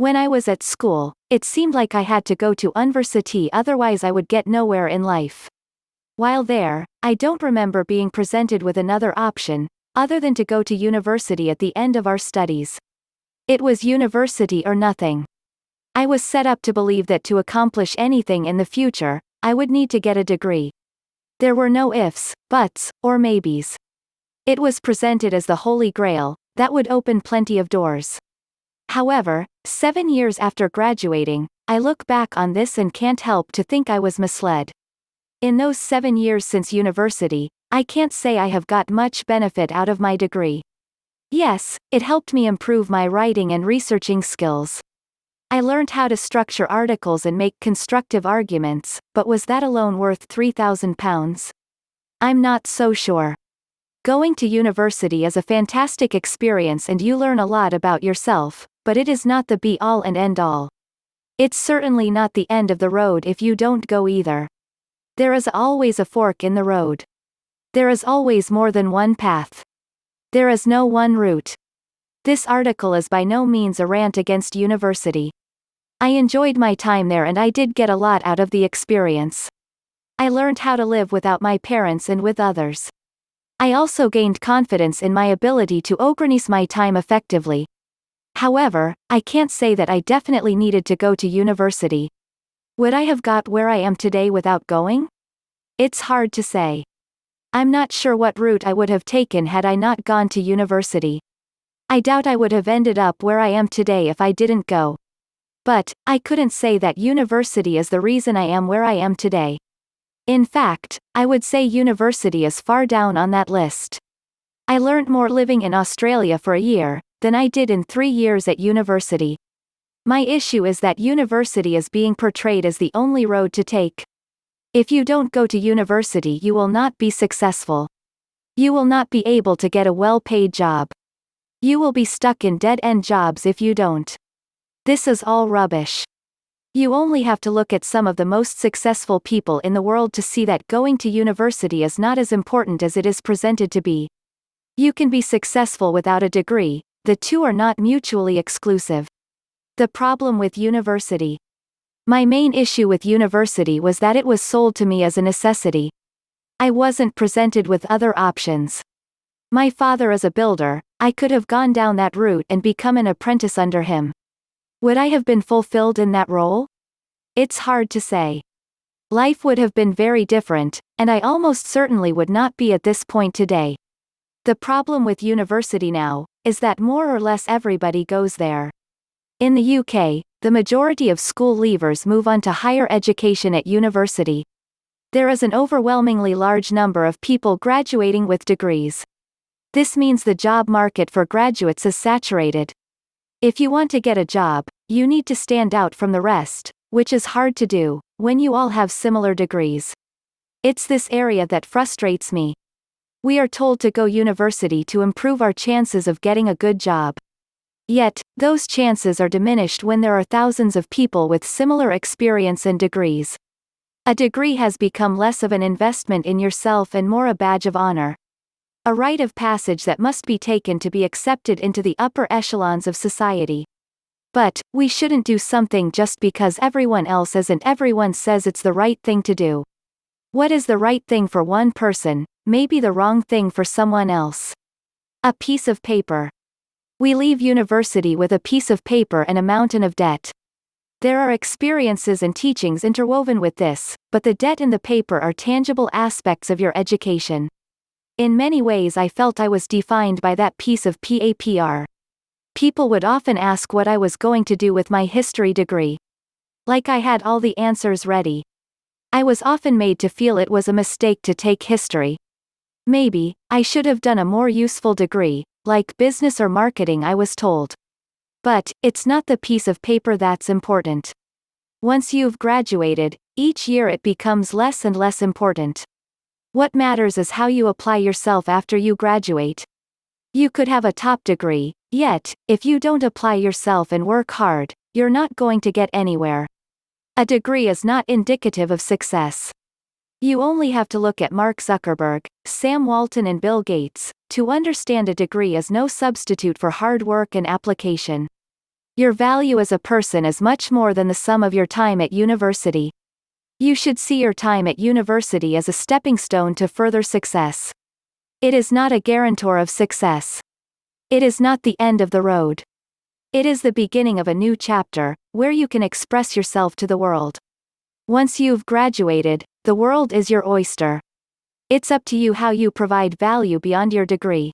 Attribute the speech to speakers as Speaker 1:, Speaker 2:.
Speaker 1: When I was at school, it seemed like I had to go to university, otherwise I would get nowhere in life. While there, I don't remember being presented with another option, other than to go to university at the end of our studies. It was university or nothing. I was set up to believe that to accomplish anything in the future, I would need to get a degree. There were no ifs, buts, or maybes. It was presented as the Holy Grail, that would open plenty of doors. However, 7 years after graduating, I look back on this and can't help to think I was misled. In those 7 years since university, I can't say I have got much benefit out of my degree. Yes, it helped me improve my writing and researching skills. I learned how to structure articles and make constructive arguments, but was that alone worth £3,000? I'm not so sure. Going to university is a fantastic experience and you learn a lot about yourself, but it is not the be-all and end-all. It's certainly not the end of the road if you don't go either. There is always a fork in the road. There is always more than one path. There is no one route. This article is by no means a rant against university. I enjoyed my time there and I did get a lot out of the experience. I learned how to live without my parents and with others. I also gained confidence in my ability to organize my time effectively. However, I can't say that I definitely needed to go to university. Would I have got where I am today without going? It's hard to say. I'm not sure what route I would have taken had I not gone to university. I doubt I would have ended up where I am today if I didn't go. But, I couldn't say that university is the reason I am where I am today. In fact, I would say university is far down on that list. I learned more living in Australia for a year than I did in 3 years at university. My issue is that university is being portrayed as the only road to take. If you don't go to university, you will not be successful. You will not be able to get a well-paid job. You will be stuck in dead-end jobs if you don't. This is all rubbish. You only have to look at some of the most successful people in the world to see that going to university is not as important as it is presented to be. You can be successful without a degree, the two are not mutually exclusive. The problem with university. My main issue with university was that it was sold to me as a necessity. I wasn't presented with other options. My father is a builder, I could have gone down that route and become an apprentice under him. Would I have been fulfilled in that role? It's hard to say. Life would have been very different, and I almost certainly would not be at this point today. The problem with university now is that more or less everybody goes there. In the UK, the majority of school leavers move on to higher education at university. There is an overwhelmingly large number of people graduating with degrees. This means the job market for graduates is saturated. If you want to get a job, you need to stand out from the rest, which is hard to do when you all have similar degrees. It's this area that frustrates me. We are told to go university to improve our chances of getting a good job. Yet, those chances are diminished when there are thousands of people with similar experience and degrees. A degree has become less of an investment in yourself and more a badge of honor. A rite of passage that must be taken to be accepted into the upper echelons of society. But, we shouldn't do something just because everyone else is and everyone says it's the right thing to do. What is the right thing for one person, may be the wrong thing for someone else. A piece of paper. We leave university with a piece of paper and a mountain of debt. There are experiences and teachings interwoven with this, but the debt and the paper are tangible aspects of your education. In many ways I felt I was defined by that piece of paper. People would often ask what I was going to do with my history degree. Like I had all the answers ready. I was often made to feel it was a mistake to take history. Maybe, I should have done a more useful degree, like business or marketing, I was told. But, it's not the piece of paper that's important. Once you've graduated, each year it becomes less and less important. What matters is how you apply yourself after you graduate. You could have a top degree, yet, if you don't apply yourself and work hard, you're not going to get anywhere. A degree is not indicative of success. You only have to look at Mark Zuckerberg, Sam Walton and Bill Gates, to understand a degree is no substitute for hard work and application. Your value as a person is much more than the sum of your time at university. You should see your time at university as a stepping stone to further success. It is not a guarantor of success. It is not the end of the road. It is the beginning of a new chapter, where you can express yourself to the world. Once you've graduated, the world is your oyster. It's up to you how you provide value beyond your degree.